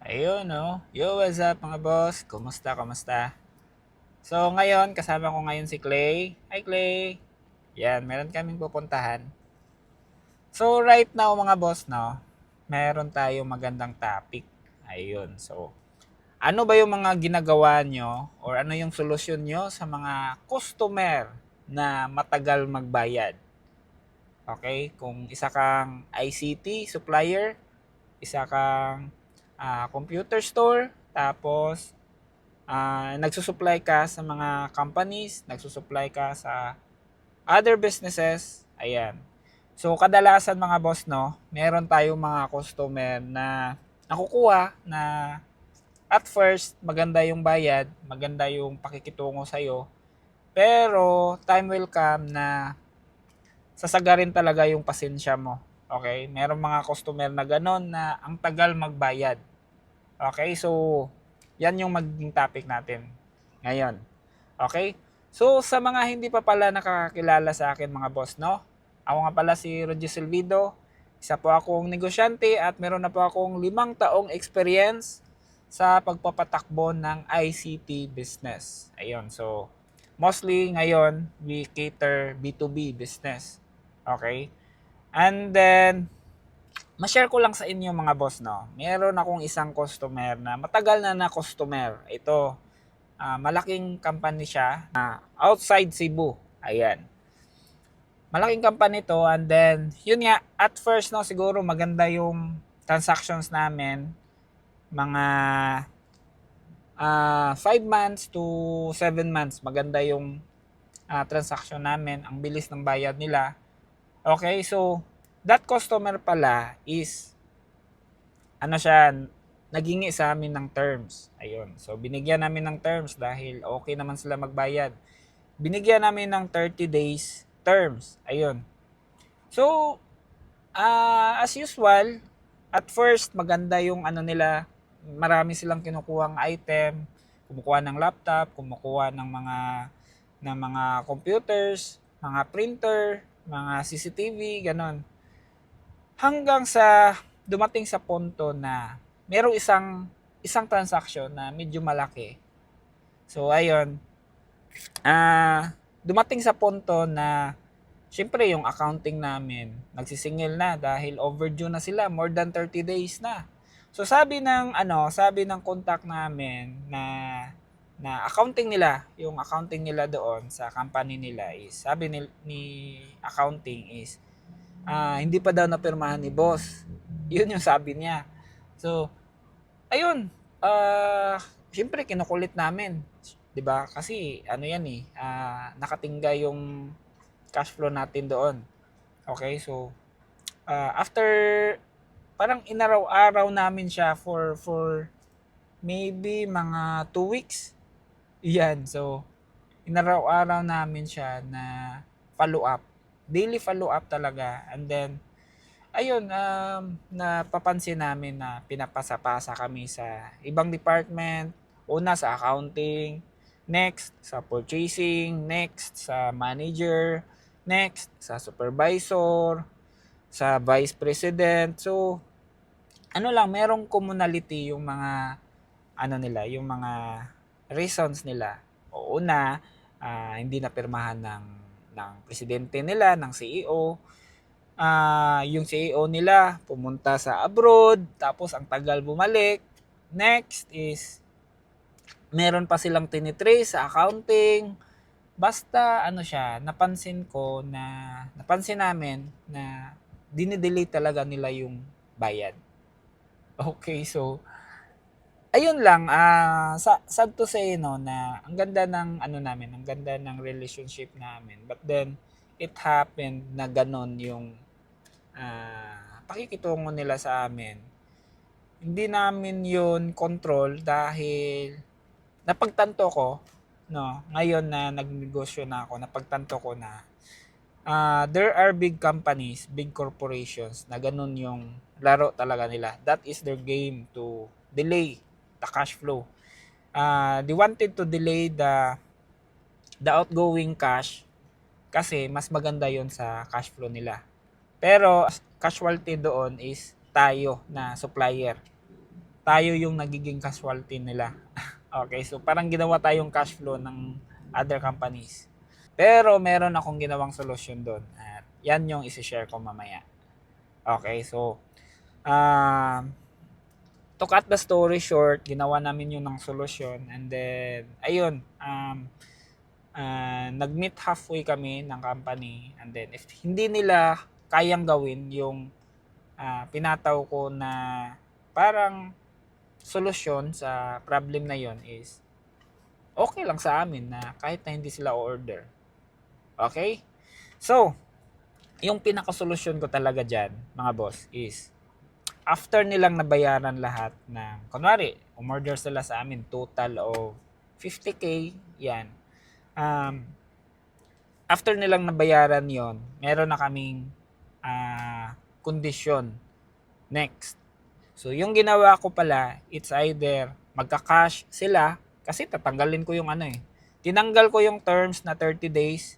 Ayun, no? Yo, what's up mga boss? Kumusta? So, ngayon, kasama ko ngayon si Clay. Hi, Clay! Yan, meron kaming pupuntahan. So, right now mga boss, no? Meron tayong magandang topic. Ayun, so, ano ba yung mga ginagawa nyo or ano yung solusyon nyo sa mga customer na matagal magbayad? Okay? Kung isa kang ICT supplier, isa kang computer store, tapos nagsusupply ka sa mga companies, nagsusupply ka sa other businesses, ayan. So, kadalasan mga boss, no, meron tayong mga customer na nakukuha na at first, maganda yung bayad, maganda yung pakikitungo sa'yo, pero time will come na sasagarin talaga yung pasensya mo. Okay? Merong mga customer na ganon na ang tagal magbayad. Okay? So, yan yung magiging topic natin ngayon. Okay? So, sa mga hindi pa pala nakakakilala sa akin mga boss, no? Ako nga pala si Roger Silvido. Isa po akong negosyante at meron na po akong 5 taong experience sa pagpapatakbo ng ICT business. Ayun, so mostly ngayon we cater B2B business. Okay? And then, ma-share ko lang sa inyo mga boss, no? Meron akong isang customer na matagal na customer. Ito, malaking company siya outside Cebu. Ayan. Malaking company to and then yun nga at first no siguro maganda yung transactions namin mga 5 months to 7 months maganda yung transaction namin, ang bilis ng bayad nila. Okay, so that customer pala is ano siya, nagingi sa amin ng terms. Ayun. So binigyan namin ng terms dahil okay naman sila magbayad. Binigyan namin ng 30 days terms. Ayun. So as usual, at first maganda yung ano nila, marami silang kinukuhang item, kumukuha ng laptop, kumukuha ng mga computers, mga printer, mga CCTV, ganon. Hanggang sa dumating sa punto na merong isang transaction na medyo malaki. So ayun, dumating sa punto na syempre yung accounting namin nagsisingil na dahil overdue na sila, more than 30 days na. So sabi ng contact namin na accounting nila, yung accounting nila doon sa company nila is sabi ni accounting is hindi pa daw napirmahan ni boss. Yun yung sabi niya. So, ayun, syempre kinukulit namin, 'di ba? Kasi ano 'yan eh, nakatingga yung cash flow natin doon. Okay, so after parang inaraw-araw namin siya for maybe mga 2 weeks. Yan, so inaraw-araw namin siya na follow up. Daily follow up talaga. And then ayun, napapansin namin na pinapasa-pasa kami sa ibang department. Una sa accounting, next sa purchasing, next sa manager, next sa supervisor, sa vice president. So, ano lang, merong commonality yung mga ano nila, yung mga reasons nila. O una, hindi napirmahan ng presidente nila, ng CEO. Yung CEO nila pumunta sa abroad, tapos ang tagal bumalik. Next is meron pa silang tinitrace sa accounting. Basta ano siya, napansin namin na dinidelay talaga nila yung bayad. Okay, so ayun lang, sad to say no na ang ganda ng ano namin, ang ganda ng relationship namin. But then it happened na ganon yung pakikitungo nila sa amin. Hindi namin yun control dahil napagtanto ko, no, ngayon na nagnegosyo na ako, napagtanto ko na there are big companies, big corporations na ganun yung laro talaga nila. That is their game to delay the cash flow. They wanted to delay the outgoing cash kasi mas maganda yon sa cash flow nila. Pero casualty doon is tayo na supplier. tayo yung nagiging casualty nila. Okay, so parang ginawa tayong cash flow ng other companies. Pero meron akong ginawang solusyon doon. At yan yung isi-share ko mamaya. Okay, so to cut the story short, ginawa namin yun ng solusyon. And then, ayun, nag-meet halfway kami ng company. And then, if hindi nila kayang gawin yung pinataw ko na parang solusyon sa problem na yon is okay lang sa amin na kahit na hindi sila order. Okay? So, yung pinaka-solusyon ko talaga dyan, mga boss, is after nilang nabayaran lahat ng, kunwari, umorder sila sa amin total of 50k, yan. After nilang nabayaran yon, meron na kaming kondisyon. Next. So, yung ginawa ko pala, it's either magka-cash sila, kasi tatanggalin ko yung tinanggal ko yung terms na 30 days.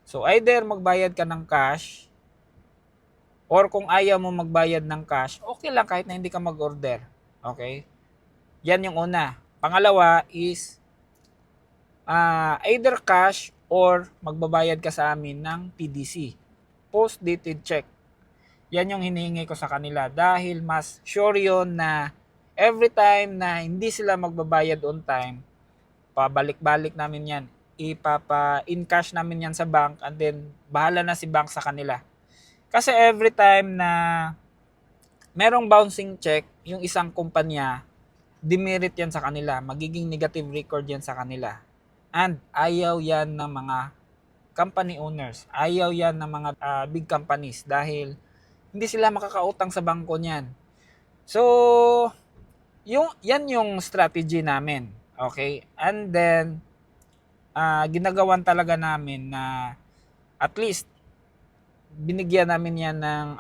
So, either magbayad ka ng cash, or kung ayaw mo magbayad ng cash, okay lang kahit na hindi ka mag-order. Okay? Yan yung una. Pangalawa is, either cash or magbabayad ka sa amin ng PDC. Post-dated check. Yan yung hinihingi ko sa kanila dahil mas sure yun na every time na hindi sila magbabayad on time, pabalik-balik namin yan. In-cash namin yan sa bank and then bahala na si bank sa kanila. Kasi every time na merong bouncing check, yung isang kumpanya, demerit yan sa kanila. Magiging negative record yan sa kanila. And ayaw yan ng mga company owners. Ayaw yan ng mga big companies dahil hindi sila makakautang sa bangko niyan. So, yan yung strategy namin. Okay? And then, ginagawan talaga namin na at least binigyan namin yan ng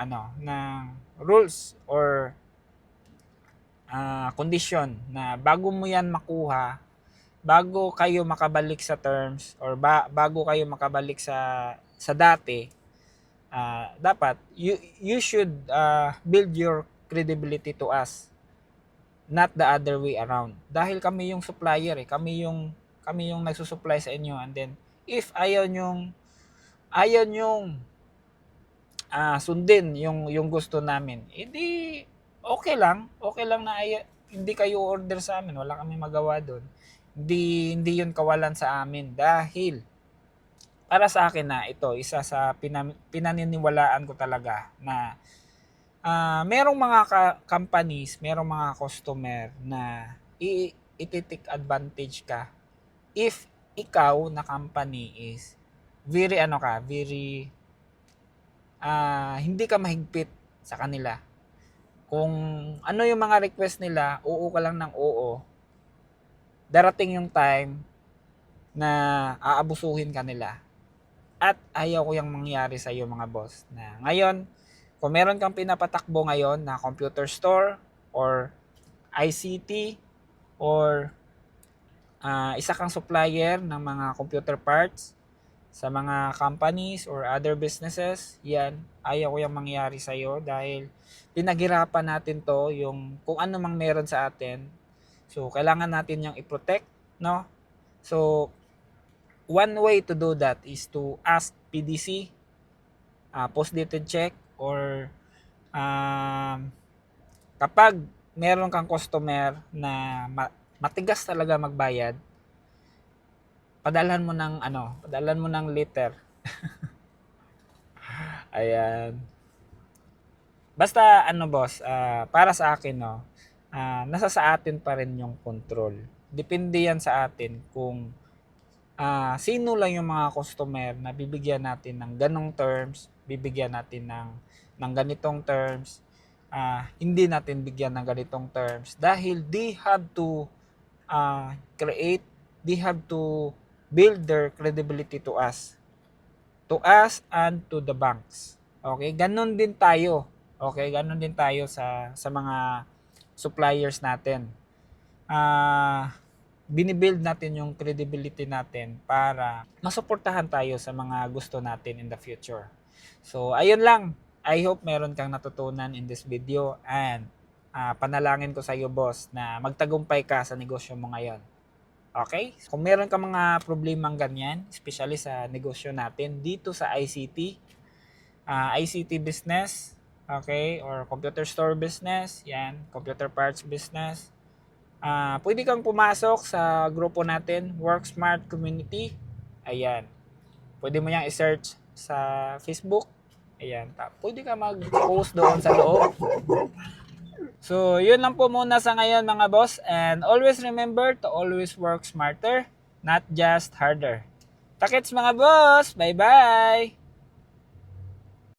rules or condition na bago mo yan makuha, bago kayo makabalik sa terms or bago kayo makabalik sa dati, dapat you should build your credibility to us, not the other way around. Dahil kami yung supplier kami yung nagsusupply sa inyo, and then if ayaw nyong sundin yung gusto namin, hindi okay lang na hindi kayo order sa amin, wala kami magawa doon. Hindi yun kawalan sa amin dahil para sa akin na ito isa sa pinaniniwalaan ko talaga na merong mga companies, merong mga customer na iti-take advantage ka if ikaw na company is very hindi ka mahigpit sa kanila. Kung ano yung mga request nila, oo ka lang ng oo, darating yung time na aabusuhin ka nila. At ayaw ko yung mangyari sa iyo, mga boss, na ngayon, kung meron kang pinapatakbo ngayon na computer store or ICT or isa kang supplier ng mga computer parts sa mga companies or other businesses, yan, ayaw ko yung mangyari sa iyo dahil pinaghirapan natin to, yung kung ano mang meron sa atin. So, kailangan natin yung i-protect, no? So, one way to do that is to ask PDC, post-dated check, or kapag meron kang customer na matigas talaga magbayad, padalhan mo ng letter. Ayan. Basta boss, para sa akin nasa sa atin pa rin yung control. Depende yan sa atin kung sino lang yung mga customer na bibigyan natin ng ganong terms, bibigyan natin ng ganitong terms, hindi natin bigyan ng ganitong terms dahil they have to they have to build their credibility to us and to the banks. Okay, ganon din tayo. Okay, ganon din tayo sa mga suppliers natin. Binibuild natin yung credibility natin para masuportahan tayo sa mga gusto natin in the future. So, ayun lang. I hope meron kang natutunan in this video, and panalangin ko sa iyo, boss, na magtagumpay ka sa negosyo mo ngayon. Okay? Kung meron ka mga problemang ganyan, especially sa negosyo natin dito sa ICT business, okay, or computer store business, yan, computer parts business, pwede kang pumasok sa grupo natin, Work Smart Community. Ayan. Pwede mo yang i-search sa Facebook. Ayan. Pwede ka mag-post doon sa loob. So, yun lang po muna sa ngayon mga boss. And always remember to always work smarter, not just harder. Takits mga boss! Bye-bye!